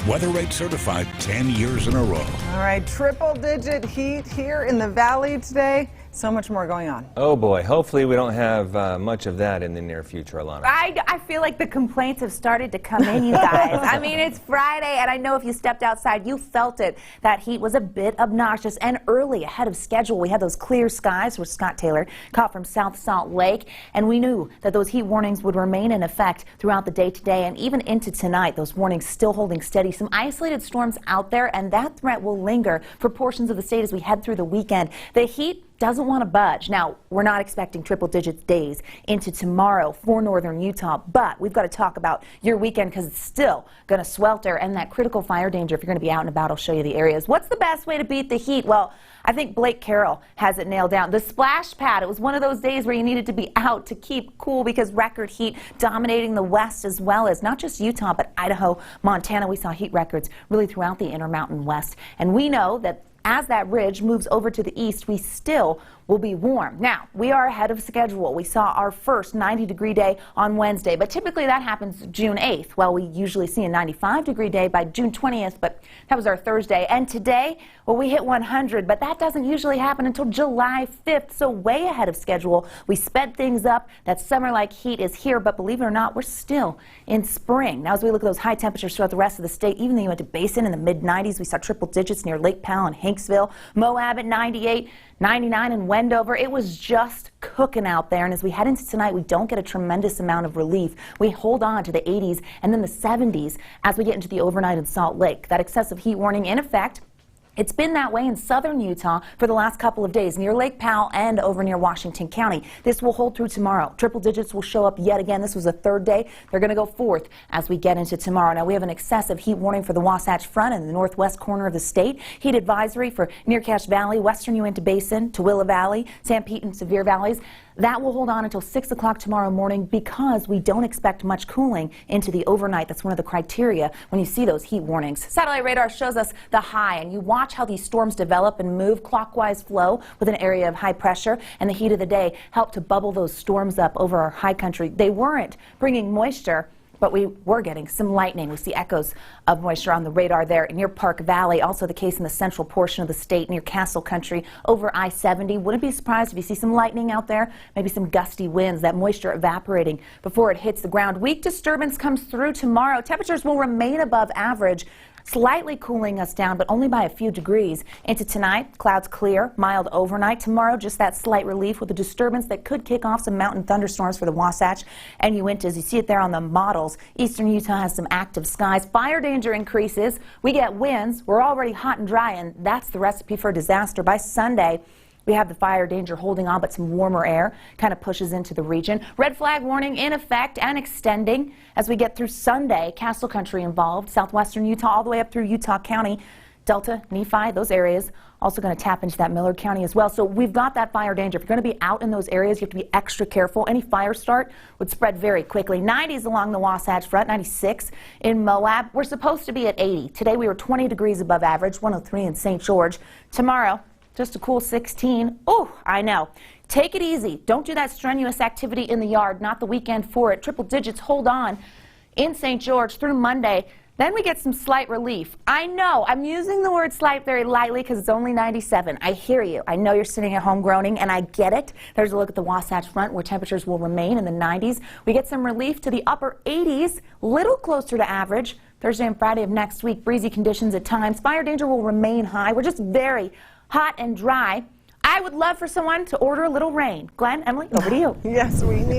Weather Rate certified 10 years in a row. All right, triple-digit heat here in the valley today. So much more going on. Oh boy, hopefully we don't have much of that in the near future, Alana. I feel like the complaints have started to come in, you guys. I mean, it's Friday, and I know if you stepped outside, you felt it. That heat was a bit obnoxious and early, ahead of schedule. We had those clear skies, which Scott Taylor caught from South Salt Lake, and we knew that those heat warnings would remain in effect throughout the day today and even into tonight. Those warnings still holding steady. Some isolated storms out there, and that threat will linger for portions of the state as we head through the weekend. The heat doesn't want to budge. Now, we're not expecting triple-digit days into tomorrow for northern Utah, but we've got to talk about your weekend because it's still going to swelter and that critical fire danger. If you're going to be out and about, I'll show you the areas. What's the best way to beat the heat? Well, I think Blake Carroll has it nailed down. The splash pad, it was one of those days where you needed to be out to keep cool because record heat dominating the west as well as not just Utah, but Idaho, Montana. We saw heat records really throughout the Intermountain West. And we know that as that ridge moves over to the east, we still will be warm. Now, we are ahead of schedule. We saw our first 90-degree day on Wednesday, but typically that happens June 8th. Well, we usually see a 95-degree day by June 20th, but that was our Thursday. And today, well, we hit 100, but that doesn't usually happen until July 5th, so way ahead of schedule. We sped things up. That summer-like heat is here, but believe it or not, we're still in spring. Now, as we look at those high temperatures throughout the rest of the state, even though you went to Basin in the mid-90s, we saw triple digits near Lake Powell and Hanksville, Moab at 98, 99 in Wendover. It was just cooking out there, and as we head into tonight, we don't get a tremendous amount of relief. We hold on to the 80s and then the 70s as we get into the overnight in Salt Lake. That excessive heat warning in effect. It's been that way in southern Utah for the last couple of days near Lake Powell and over near Washington County. This will hold through tomorrow. Triple digits will show up yet again. This was the third day. They're going to go fourth as we get into tomorrow. Now, we have an excessive heat warning for the Wasatch Front in the northwest corner of the state. Heat advisory for near Cache Valley, western Uinta Basin, Tooele Valley, San Pete and Sevier Valleys. That will hold on until 6 o'clock tomorrow morning because we don't expect much cooling into the overnight. That's one of the criteria when you see those heat warnings. Satellite radar shows us the high, and you watch how these storms develop and move clockwise flow with an area of high pressure, and the heat of the day helped to bubble those storms up over our high country. They weren't bringing moisture, but we were getting some lightning. We see echoes of moisture on the radar there near Park Valley. Also the case in the central portion of the state near Castle Country over I-70. Wouldn't be surprised if you see some lightning out there, maybe some gusty winds, that moisture evaporating before it hits the ground. Weak disturbance comes through tomorrow. Temperatures will remain above average, slightly cooling us down, but only by a few degrees. Into tonight, clouds clear, mild overnight. Tomorrow, just that slight relief with a disturbance that could kick off some mountain thunderstorms for the Wasatch and Uintas. You see it there on the models. Eastern Utah has some active skies. Fire danger increases. We get winds. We're already hot and dry, and that's the recipe for disaster. By Sunday, we have the fire danger holding on, but some warmer air kind of pushes into the region. Red flag warning in effect and extending as we get through Sunday. Castle Country involved, southwestern Utah all the way up through Utah County, Delta, Nephi, those areas. Also going to tap into that Millard County as well. So we've got that fire danger. If you're going to be out in those areas, you have to be extra careful. Any fire start would spread very quickly. 90s along the Wasatch Front, 96 in Moab. We're supposed to be at 80. Today we were 20 degrees above average, 103 in St. George. Tomorrow, just a cool 16. Oh, I know. Take it easy. Don't do that strenuous activity in the yard. Not the weekend for it. Triple digits hold on in St. George through Monday. Then we get some slight relief. I know. I'm using the word slight very lightly because it's only 97. I hear you. I know you're sitting at home groaning, and I get it. There's a look at the Wasatch Front where temperatures will remain in the 90s. We get some relief to the upper 80s, little closer to average. Thursday and Friday of next week, breezy conditions at times. Fire danger will remain high. We're just very hot and dry. I would love for someone to order a little rain. Glenn, Emily, over to you. Yes, we need